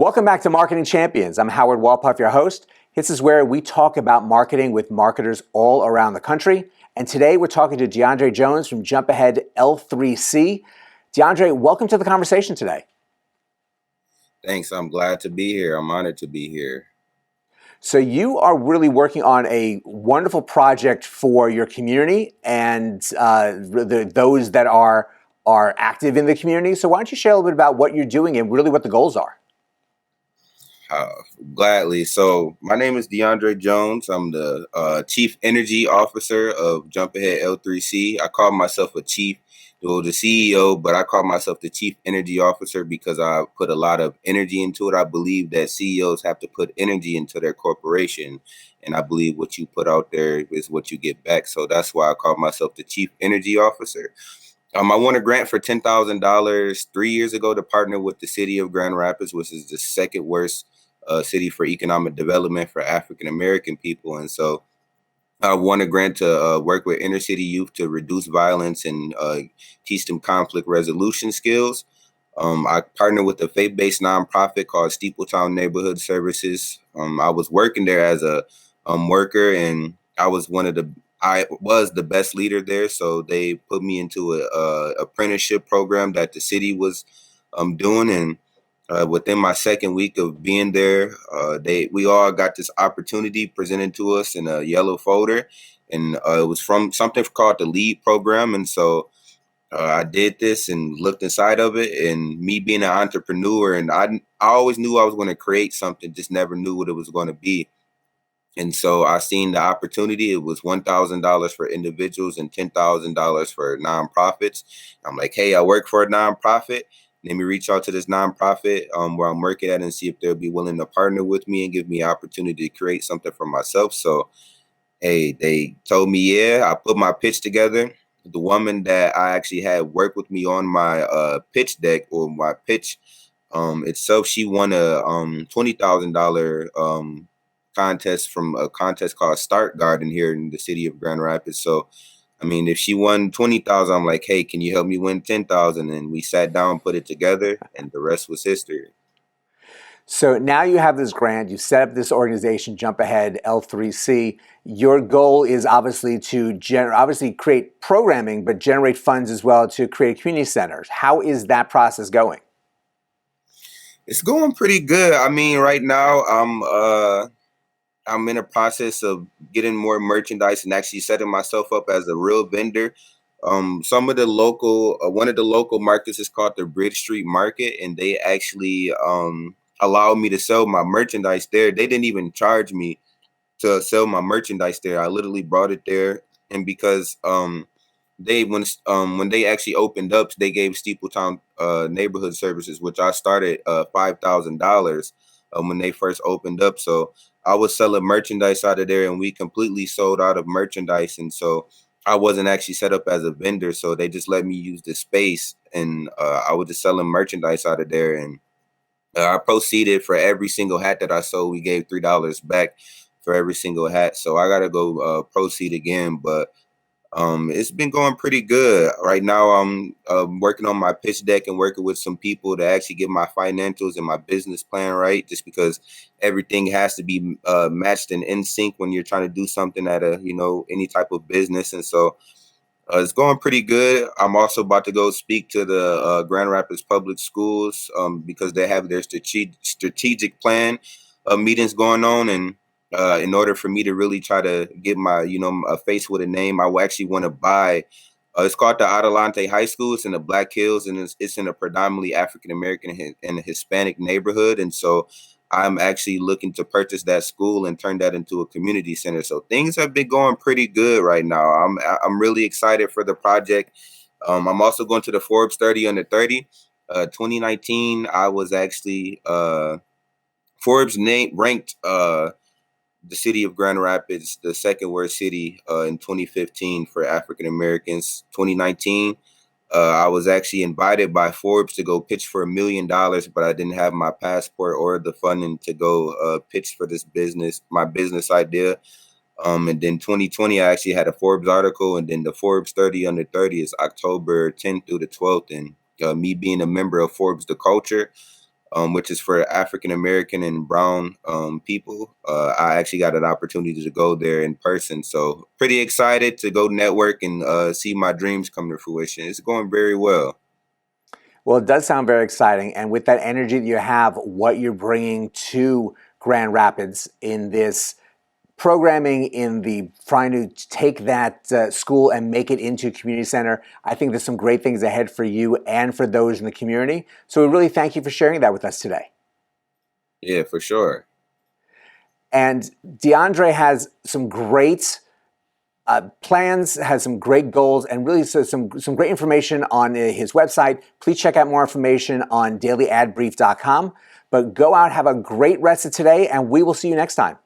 Welcome back to Marketing Champions. I'm Howard Walpuff, your host. This is where we talk about marketing with marketers all around the country. And today we're talking to Deandre Jones from Jump Ahead L3C. Deandre, welcome to the conversation today. Thanks. I'm glad to be here. I'm honored to be here. So you are really working on a wonderful project for your community and those that are active in the community. So why don't you share a little bit about what you're doing and really what the goals are? Gladly. So my name is Deandre Jones. I'm the Chief Energy Officer of Jump Ahead L3C. I call myself a chief, the CEO, but I call myself the Chief Energy Officer because I put a lot of energy into it. I believe that CEOs have to put energy into their corporation, and I believe what you put out there is what you get back. So that's why I call myself the Chief Energy Officer. I won a grant for $10,000 3 years ago to partner with the city of Grand Rapids, which is the second worst city for economic development for African American people. And so I won a grant to work with inner city youth to reduce violence and teach them conflict resolution skills. I partnered with a faith-based nonprofit called Steepletown Neighborhood Services. I was working there as a worker, and I was the best leader there. So they put me into a apprenticeship program that the city was doing, and within my second week of being there, we all got this opportunity presented to us in a yellow folder, and it was from something called the LEAD program. And so I did this and looked inside of it, and me being an entrepreneur, and I always knew I was going to create something, just never knew what it was going to be. And so I seen the opportunity. It was $1,000 for individuals and $10,000 for nonprofits. I'm like, hey, I work for a nonprofit. Let me reach out to this nonprofit where I'm working at and see if they'll be willing to partner with me and give me an opportunity to create something for myself. So, hey, they told me, yeah. I put my pitch together. The woman that I actually had work with me on my pitch deck or my pitch itself, she won a $20,000 contest from a contest called Start Garden here in the city of Grand Rapids. So, I mean, if she won 20,000, I'm like, hey, can you help me win 10,000? And we sat down, put it together, and the rest was history. So now you have this grant, you've set up this organization, Jump Ahead L3C. Your goal is obviously to obviously create programming, but generate funds as well to create community centers. How is that process going? It's going pretty good. I mean, right now I'm in a process of getting more merchandise and actually setting myself up as a real vendor. Some of the one of the local markets is called the Bridge Street Market, and they actually allowed me to sell my merchandise there. They didn't even charge me to sell my merchandise there. I literally brought it there, and because when they actually opened up, they gave Steepletown Neighborhood Services, which I started $5,000 when they first opened up. So I was selling merchandise out of there, and we completely sold out of merchandise. And so I wasn't actually set up as a vendor, so they just let me use the space, and I was just selling merchandise out of there. And I proceeded for every single hat that I sold. We gave $3 back for every single hat. So I gotta go proceed again, but it's been going pretty good. Right now, I'm working on my pitch deck and working with some people to actually get my financials and my business plan right, just because everything has to be matched and in sync when you're trying to do something at any type of business. And so it's going pretty good. I'm also about to go speak to the Grand Rapids Public Schools because they have their strategic plan meetings going on. And in order for me to really try to get my, a face with a name, I will actually want to buy. It's called the Adelante High School. It's in the Black Hills, and it's in a predominantly African American and Hispanic neighborhood. And so I'm actually looking to purchase that school and turn that into a community center. So things have been going pretty good right now. I'm really excited for the project. I'm also going to the Forbes 30 under 30. 2019, I was actually Forbes ranked the city of Grand Rapids the second worst city in 2015 for African Americans. 2019. I was actually invited by Forbes to go pitch for $1 million, but I didn't have my passport or the funding to go pitch for my business idea. And then 2020, I actually had a Forbes article, and then the Forbes 30 under 30 is October 10th through the 12th. And me being a member of Forbes The Culture, which is for African American and brown people. I actually got an opportunity to go there in person, so pretty excited to go network and see my dreams come to fruition. It's going very well. Well, it does sound very exciting. And with that energy that you have, what you're bringing to Grand Rapids in this programming, in the trying to take that school and make it into a community center, I think there's some great things ahead for you and for those in the community. So we really thank you for sharing that with us today. Yeah, for sure. And Deandre has some great plans, has some great goals, and really some great information on his website. Please check out more information on dailyadbrief.com. But go out, have a great rest of today, and we will see you next time.